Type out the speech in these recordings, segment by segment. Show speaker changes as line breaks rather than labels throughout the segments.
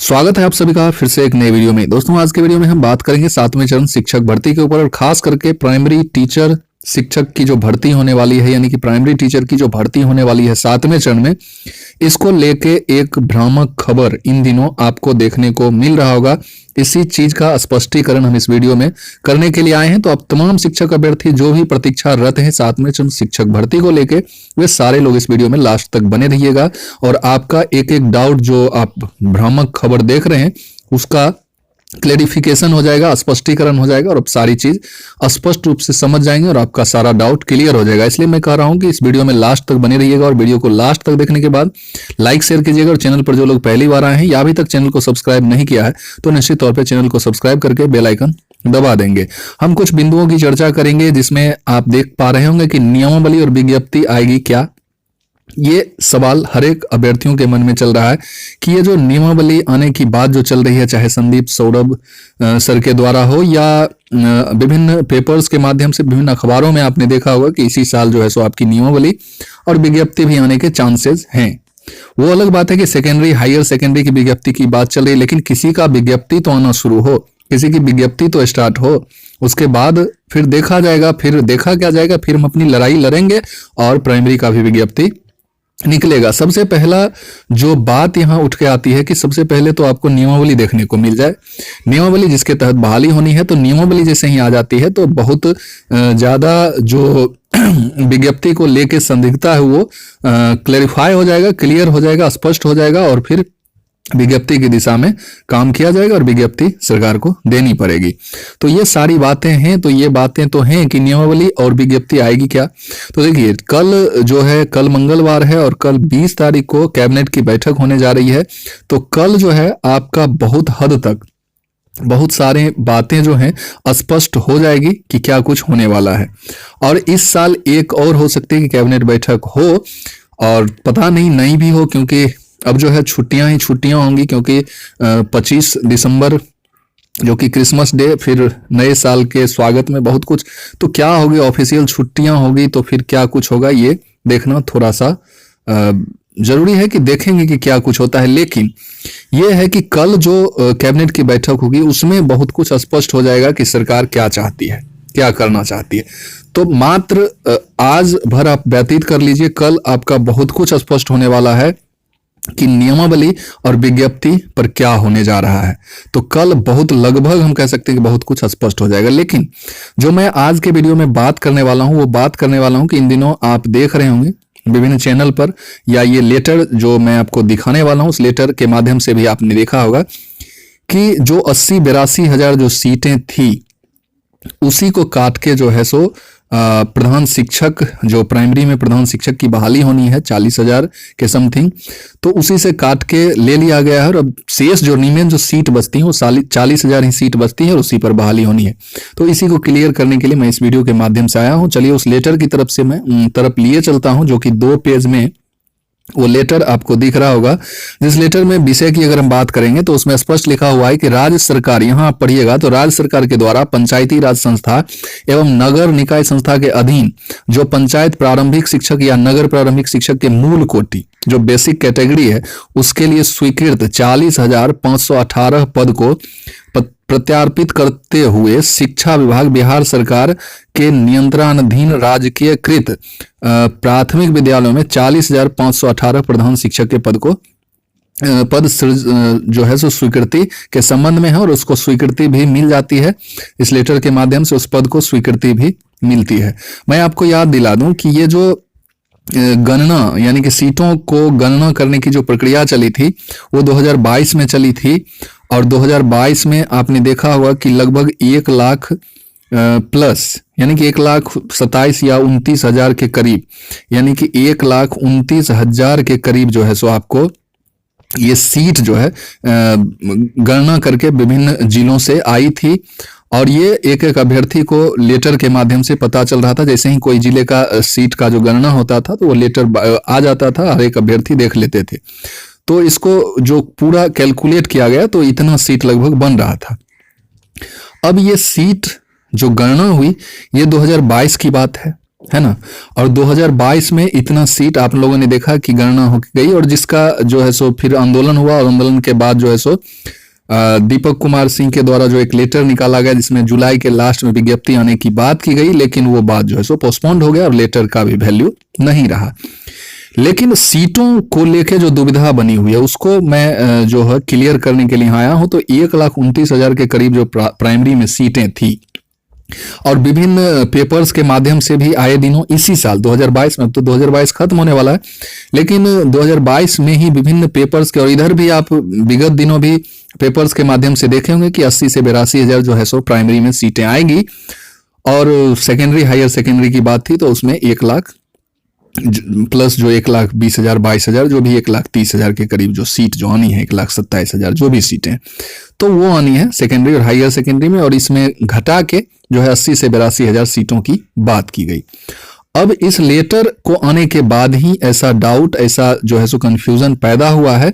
स्वागत है आप सभी का फिर से एक नए वीडियो में। दोस्तों आज के वीडियो में हम बात करेंगे 7वें चरण शिक्षक भर्ती के ऊपर और खास करके प्राइमरी टीचर शिक्षक की जो भर्ती होने वाली है, यानी कि प्राइमरी टीचर की जो भर्ती होने वाली है 7वें चरण में, इसको लेके एक भ्रामक खबर इन दिनों आपको देखने को मिल रहा होगा। इसी चीज का स्पष्टीकरण हम इस वीडियो में करने के लिए आए हैं। तो अब तमाम शिक्षक अभ्यर्थी जो भी प्रतीक्षारत हैं 7वें चरण शिक्षक भर्ती को लेके, वे सारे लोग इस वीडियो में लास्ट तक बने रहिएगा और आपका एक एक डाउट जो आप भ्रामक खबर देख रहे हैं उसका क्लेरिफिकेशन हो जाएगा, स्पष्टीकरण हो जाएगा और अब सारी चीज स्पष्ट रूप से समझ जाएंगे और आपका सारा डाउट क्लियर हो जाएगा। इसलिए मैं कह रहा हूं कि इस वीडियो में लास्ट तक बने रहिएगा और वीडियो को लास्ट तक देखने के बाद लाइक शेयर कीजिएगा। और चैनल पर जो लोग पहली बार आए हैं या अभी तक चैनल को सब्सक्राइब नहीं किया है तो निश्चित तौर पर चैनल को सब्सक्राइब करके बेल आइकन दबा देंगे। हम कुछ बिंदुओं की चर्चा करेंगे जिसमें आप देख पा रहे होंगे कि नियमावली और विज्ञप्ति आएगी क्या। ये सवाल हर एक अभ्यर्थियों के मन में चल रहा है कि ये जो नियमावली आने की बात जो चल रही है, चाहे संदीप सौरभ सर के द्वारा हो या विभिन्न पेपर्स के माध्यम से विभिन्न अखबारों में आपने देखा होगा कि इसी साल जो है सो आपकी नियमावली और विज्ञप्ति भी आने के चांसेस हैं। वो अलग बात है कि सेकेंडरी हायर सेकेंडरी की विज्ञप्ति की बात चल रही है, लेकिन किसी का विज्ञप्ति तो आना शुरू हो, किसी की विज्ञप्ति तो स्टार्ट हो, उसके बाद फिर देखा जाएगा, फिर देखा क्या जाएगा, फिर हम अपनी लड़ाई लड़ेंगे और प्राइमरी का भी विज्ञप्ति निकलेगा। सबसे पहला जो बात यहाँ उठ के आती है कि सबसे पहले तो आपको नियमावली देखने को मिल जाए। नियमावली जिसके तहत बहाली होनी है, तो नियमावली जैसे ही आ जाती है तो बहुत ज्यादा जो विज्ञप्ति को लेके संदिग्धता है वो क्लेरिफाई हो जाएगा, क्लियर हो जाएगा, स्पष्ट हो जाएगा और फिर विज्ञप्ति की दिशा में काम किया जाएगा और विज्ञप्ति सरकार को देनी पड़ेगी। तो ये सारी बातें हैं। तो ये बातें तो हैं कि नियमावली और विज्ञप्ति आएगी क्या। तो देखिए कल जो है, कल मंगलवार है और कल 20 तारीख को कैबिनेट की बैठक होने जा रही है। तो कल जो है आपका बहुत हद तक बहुत सारे बातें जो हैं स्पष्ट हो जाएगी कि क्या कुछ होने वाला है। और इस साल एक और हो सकती है कि कैबिनेट बैठक हो और पता नहीं भी हो, क्योंकि अब जो है छुट्टियां ही छुट्टियां होंगी, क्योंकि 25 दिसंबर जो कि क्रिसमस डे, फिर नए साल के स्वागत में बहुत कुछ, तो क्या होगी, ऑफिशियल छुट्टियां होगी तो फिर क्या कुछ होगा ये देखना थोड़ा सा जरूरी है कि देखेंगे कि क्या कुछ होता है। लेकिन ये है कि कल जो कैबिनेट की बैठक होगी उसमें बहुत कुछ स्पष्ट हो जाएगा कि सरकार क्या चाहती है, क्या करना चाहती है। तो मात्र आज भर आप व्यतीत कर लीजिए, कल आपका बहुत कुछ स्पष्ट होने वाला है कि नियमावली और विज्ञप्ति पर क्या होने जा रहा है। तो कल बहुत लगभग हम कह सकते हैं कि बहुत कुछ स्पष्ट हो जाएगा। लेकिन जो मैं आज के वीडियो में बात करने वाला हूं वो बात करने वाला हूं कि इन दिनों आप देख रहे होंगे विभिन्न चैनल पर, या ये लेटर जो मैं आपको दिखाने वाला हूं उस लेटर के माध्यम से भी आपने देखा होगा कि जो 80-82 हजार जो सीटें थी उसी को काट के जो है सो प्रधान शिक्षक, जो प्राइमरी में प्रधान शिक्षक की बहाली होनी है 40,000 के समथिंग, तो उसी से काट के ले लिया गया है और अब शेष जो रिमेन जो सीट बचती है वो 40,000 ही सीट बचती है और उसी पर बहाली होनी है। तो इसी को क्लियर करने के लिए मैं इस वीडियो के माध्यम से आया हूं। चलिए उस लेटर की तरफ से मैं तरफ लिए चलता हूं, जो कि 2 पेज में वो लेटर आपको दिख रहा होगा। जिस लेटर में विषय की अगर हम बात करेंगे तो उसमें स्पष्ट लिखा हुआ है कि राज्य सरकार, यहां आप पढ़िएगा, तो राज्य सरकार के द्वारा पंचायती राज संस्था एवं नगर निकाय संस्था के अधीन जो पंचायत प्रारंभिक शिक्षक या नगर प्रारंभिक शिक्षक के मूल कोटि जो बेसिक कैटेगरी है उसके लिए स्वीकृत 40,518 पद को प्रत्यार्पित करते हुए शिक्षा विभाग बिहार सरकार के नियंत्रणाधीन राजकीय कृत प्राथमिक विद्यालयों में 40,518 प्रधान शिक्षक के पद जो है सो स्वीकृति के संबंध में है और उसको स्वीकृति भी मिल जाती है। इस लेटर के माध्यम से उस पद को स्वीकृति भी मिलती है। मैं आपको याद दिला दूं कि ये जो गणना यानी कि सीटों को गणना करने की जो प्रक्रिया चली थी वो 2022 में चली थी और 2022 में आपने देखा होगा कि लगभग 1 लाख प्लस, यानी कि 1,27,000 या 29,000 के करीब, यानी कि 1,29,000 के करीब जो है सो आपको ये सीट जो है गणना करके विभिन्न जिलों से आई थी और ये एक एक अभ्यर्थी को लेटर के माध्यम से पता चल रहा था। जैसे ही कोई जिले का सीट का जो गणना होता था तो वो लेटर आ जाता था, हर एक अभ्यर्थी देख लेते थे। तो इसको जो पूरा कैलकुलेट किया गया तो इतना सीट लगभग बन रहा था। अब ये सीट जो गणना हुई ये 2022 की बात है है ना। और 2022 में इतना सीट आप लोगों ने देखा कि गणना हो गई, और जिसका जो है सो फिर आंदोलन हुआ, और आंदोलन के बाद जो है सो दीपक कुमार सिंह के द्वारा जो एक लेटर निकाला गया जिसमें जुलाई के लास्ट में विज्ञप्ति आने की बात की गई, लेकिन वो बात जो है सो पोस्टपोन्ड हो गया और लेटर का भी वैल्यू नहीं रहा। लेकिन सीटों को लेके जो दुविधा बनी हुई है उसको मैं जो है क्लियर करने के लिए आया हूं। तो 1,29,000 के करीब जो प्राइमरी में सीटें थी, और विभिन्न पेपर्स के माध्यम से भी आए दिनों इसी साल 2022 में, तो 2022 खत्म होने वाला है, लेकिन 2022 में ही विभिन्न पेपर्स के, और इधर भी आप विगत दिनों भी पेपर्स के माध्यम से देखे होंगे कि 80 से 82,000 जो है सो प्राइमरी में सीटें आएगी। और सेकेंडरी हायर सेकेंडरी की बात थी तो उसमें 1 लाख प्लस जो 1,20,000 22,000 जो भी 1,30,000 के करीब जो सीट जो आनी है, 1,27,000 जो भी सीटें तो वो आनी है सेकेंडरी और हायर सेकेंडरी में, और इसमें घटा के जो है 80 से 82,000 सीटों की बात की गई। अब इस लेटर को आने के बाद ही ऐसा डाउट, ऐसा जो है सो कंफ्यूजन पैदा हुआ है।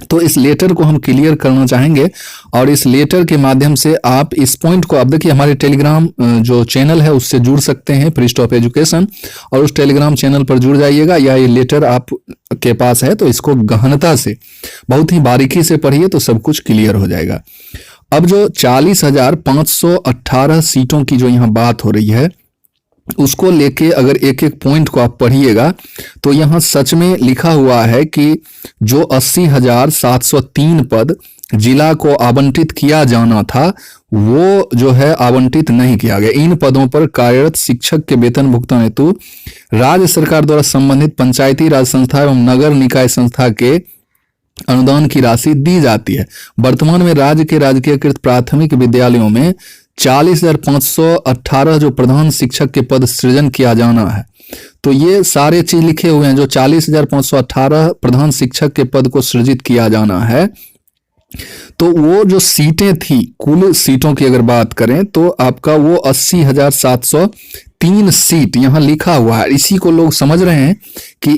तो इस लेटर को हम क्लियर करना चाहेंगे, और इस लेटर के माध्यम से आप इस पॉइंट को, आप देखिए हमारे टेलीग्राम जो चैनल है उससे जुड़ सकते हैं, प्रीस्ट ऑफ एजुकेशन, और उस टेलीग्राम चैनल पर जुड़ जाइएगा, या ये लेटर आप के पास है तो इसको गहनता से बहुत ही बारीकी से पढ़िए तो सब कुछ क्लियर हो जाएगा। अब जो 40,518 सीटों की जो यहाँ बात हो रही है उसको लेके अगर एक एक पॉइंट को आप पढ़िएगा तो यहाँ सच में लिखा हुआ है कि जो 80,703 पद जिला को आवंटित किया जाना था वो जो है आवंटित नहीं किया गया। इन पदों पर कार्यरत शिक्षक के वेतन भुगतान हेतु राज्य सरकार द्वारा संबंधित पंचायती राज संस्था एवं नगर निकाय संस्था के अनुदान की राशि दी जाती है। वर्तमान में राज्य के राजकीयकृत प्राथमिक विद्यालयों में 40,518 जो प्रधान शिक्षक के पद सृजन किया जाना है। तो ये सारे चीज लिखे हुए हैं, जो 40,518 प्रधान शिक्षक के पद को सृजित किया जाना है। तो वो जो सीटें थी, कुल सीटों की अगर बात करें तो आपका वो 80,703 सीट यहाँ लिखा हुआ है। इसी को लोग समझ रहे हैं कि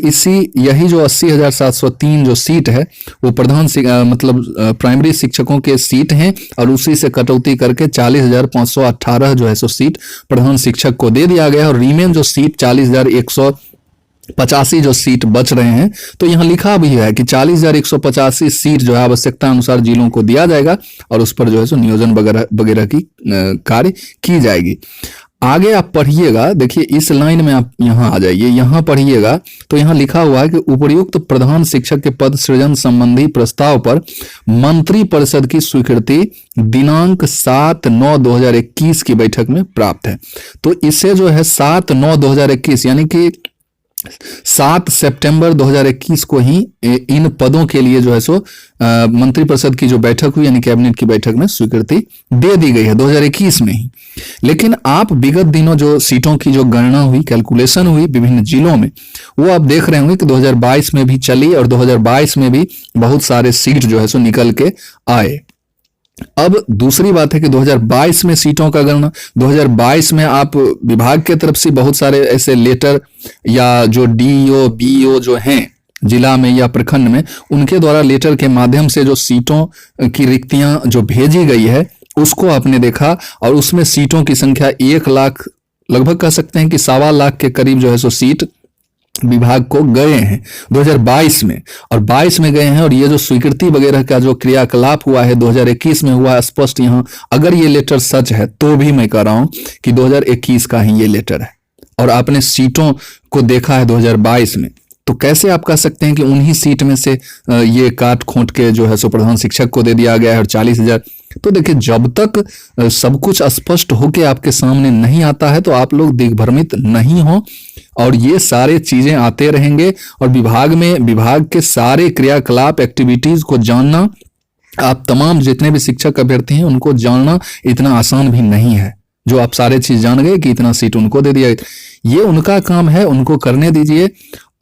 यही जो 80,703 जो सीट है वो प्रधान मतलब प्राइमरी शिक्षकों के सीट हैं, और उसी से कटौती करके 40,518 जो है सो सीट प्रधान शिक्षक को दे दिया गया, और रीमेन जो सीट 40,185 जो सीट बच रहे हैं, तो यहाँ लिखा भी है कि 40,185 सीट जो है आवश्यकता अनुसार जिलों को दिया जाएगा, और उस पर जो है सो नियोजन वगैरह की कार्य की जाएगी। आगे आप पढ़िएगा, देखिए इस लाइन में आप यहाँ आ जाइए, यहाँ पढ़िएगा तो यहाँ लिखा हुआ है कि उपर्युक्त प्रधान शिक्षक के पद सृजन संबंधी प्रस्ताव पर मंत्री परिषद की स्वीकृति दिनांक 7/9/2021 की बैठक में प्राप्त है। तो इसे जो है 7/9/2021 यानी कि 7 सितंबर 2021 को ही इन पदों के लिए जो है सो मंत्रिपरिषद की जो बैठक हुई यानी कैबिनेट की बैठक में स्वीकृति दे दी गई है 2021 में ही। लेकिन आप विगत दिनों जो सीटों की जो गणना हुई, कैलकुलेशन हुई विभिन्न जिलों में, वो आप देख रहे होंगे कि 2022 में भी चली, और 2022 में भी बहुत सारे सीट जो है सो निकल के आए। अब दूसरी बात है कि 2022 में सीटों का गणना, 2022 में आप विभाग के तरफ से बहुत सारे ऐसे लेटर या जो डीओ बीओ जो हैं जिला में या प्रखंड में, उनके द्वारा लेटर के माध्यम से जो सीटों की रिक्तियां जो भेजी गई है उसको आपने देखा, और उसमें सीटों की संख्या 1 लाख लगभग कह सकते हैं कि 1.25 लाख के करीब जो है सो सीट विभाग को गए हैं 2022 में, और 22 में गए हैं। और ये जो स्वीकृति वगैरह का जो क्रियाकलाप हुआ है 2021 में हुआ, स्पष्ट यहाँ अगर ये लेटर सच है तो भी मैं कह रहा हूं कि 2021 का ही ये लेटर है, और आपने सीटों को देखा है 2022 में, तो कैसे आप कह सकते हैं कि उन्हीं सीट में से ये काट खोट के जो है सो प्रधान शिक्षक को दे दिया गया है और 40,000। तो देखिए, जब तक सब कुछ स्पष्ट होके आपके सामने नहीं आता है तो आप लोग दिग्भ्रमित नहीं हो, और ये सारे चीजें आते रहेंगे, और विभाग के सारे क्रियाकलाप एक्टिविटीज को जानना, आप तमाम जितने भी शिक्षक अभ्यर्थी हैं उनको जानना इतना आसान भी नहीं है। जो आप सारे चीज जान गए कि इतना सीट उनको दे दिया, ये उनका काम है, उनको करने दीजिए,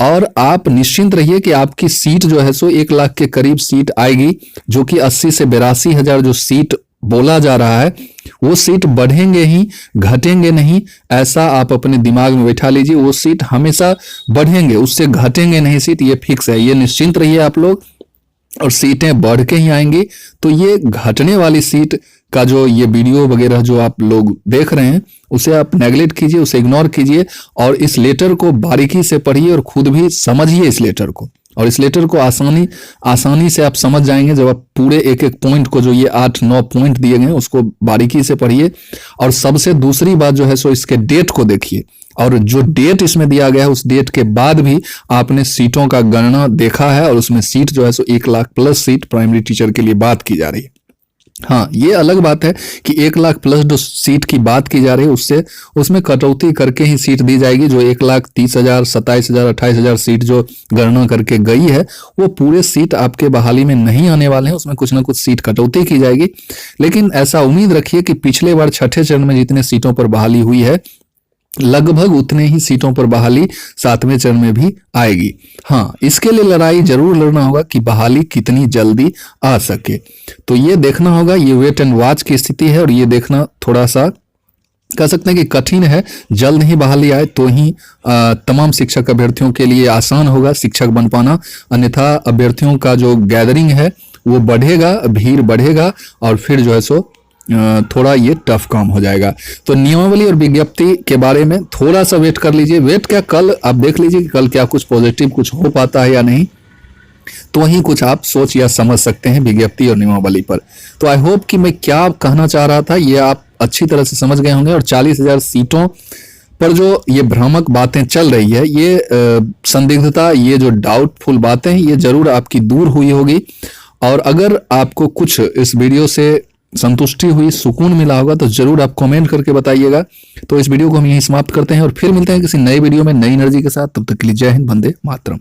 और आप निश्चिंत रहिए कि आपकी सीट जो है सो 1 लाख के करीब सीट आएगी, जो कि 80 से 82,000 जो सीट बोला जा रहा है वो सीट बढ़ेंगे ही, घटेंगे नहीं। ऐसा आप अपने दिमाग में बैठा लीजिए, वो सीट हमेशा बढ़ेंगे, उससे घटेंगे नहीं सीट, ये फिक्स है, ये निश्चिंत रहिए आप लोग। और सीटें बढ़ के ही आएंगी। तो ये घटने वाली सीट का जो ये वीडियो वगैरह जो आप लोग देख रहे हैं उसे आप नेगलेक्ट कीजिए, उसे इग्नोर कीजिए और इस लेटर को बारीकी से पढ़िए और खुद भी समझिए इस लेटर को। और इस लेटर को आसानी से आप समझ जाएंगे जब आप पूरे एक एक पॉइंट को, जो ये 8-9 पॉइंट दिए गए उसको बारीकी से पढ़िए। और सबसे दूसरी बात जो है सो इसके डेट को देखिए, और जो डेट इसमें दिया गया है उस डेट के बाद भी आपने सीटों का गणना देखा है, और उसमें सीट जो है सो 1 lakh plus seat primary teacher के लिए बात की जा रही है। हाँ, ये अलग बात है कि 1 लाख प्लस जो सीट की बात की जा रही है उसमें कटौती करके ही सीट दी जाएगी। जो 1,30,000, 27,000, 28,000 सीट जो गणना करके गई है वो पूरे सीट आपके बहाली में नहीं आने वाले हैं, उसमें कुछ ना कुछ सीट कटौती की जाएगी। लेकिन ऐसा उम्मीद रखिए कि पिछले बार छठे चरण में जितने सीटों पर बहाली हुई है लगभग उतने ही सीटों पर बहाली 7वें चरण में भी आएगी। हाँ, इसके लिए लड़ाई जरूर लड़ना होगा कि बहाली कितनी जल्दी आ सके। तो ये देखना होगा, ये वेट एंड वॉच की स्थिति है और ये देखना थोड़ा सा कह सकते हैं कि कठिन है। जल्द ही बहाली आए तो ही तमाम शिक्षक अभ्यर्थियों के लिए आसान होगा शिक्षक बन पाना, अन्यथा अभ्यर्थियों का जो गैदरिंग है वो बढ़ेगा, भीड़ बढ़ेगा और फिर जो है सो थोड़ा ये टफ काम हो जाएगा। तो नियमावली और विज्ञप्ति के बारे में थोड़ा सा वेट कर लीजिए। वेट क्या, कल आप देख लीजिए कि कल क्या कुछ पॉजिटिव कुछ हो पाता है या नहीं, तो ही कुछ आप सोच या समझ सकते हैं विज्ञप्ति और नियमावली पर। तो आई होप कि मैं क्या कहना चाह रहा था ये आप अच्छी तरह से समझ गए होंगे। और 40,000 सीटों पर जो ये भ्रामक बातें चल रही है, ये संदिग्धता, ये जो डाउटफुल बातें हैं, ये जरूर आपकी दूर हुई होगी। और अगर आपको कुछ इस वीडियो से संतुष्टि हुई, सुकून मिला होगा तो जरूर आप कमेंट करके बताइएगा। तो इस वीडियो को हम यहीं समाप्त करते हैं और फिर मिलते हैं किसी नए वीडियो में नई एनर्जी के साथ। तब तक के लिए जय हिंद, वंदे मातरम।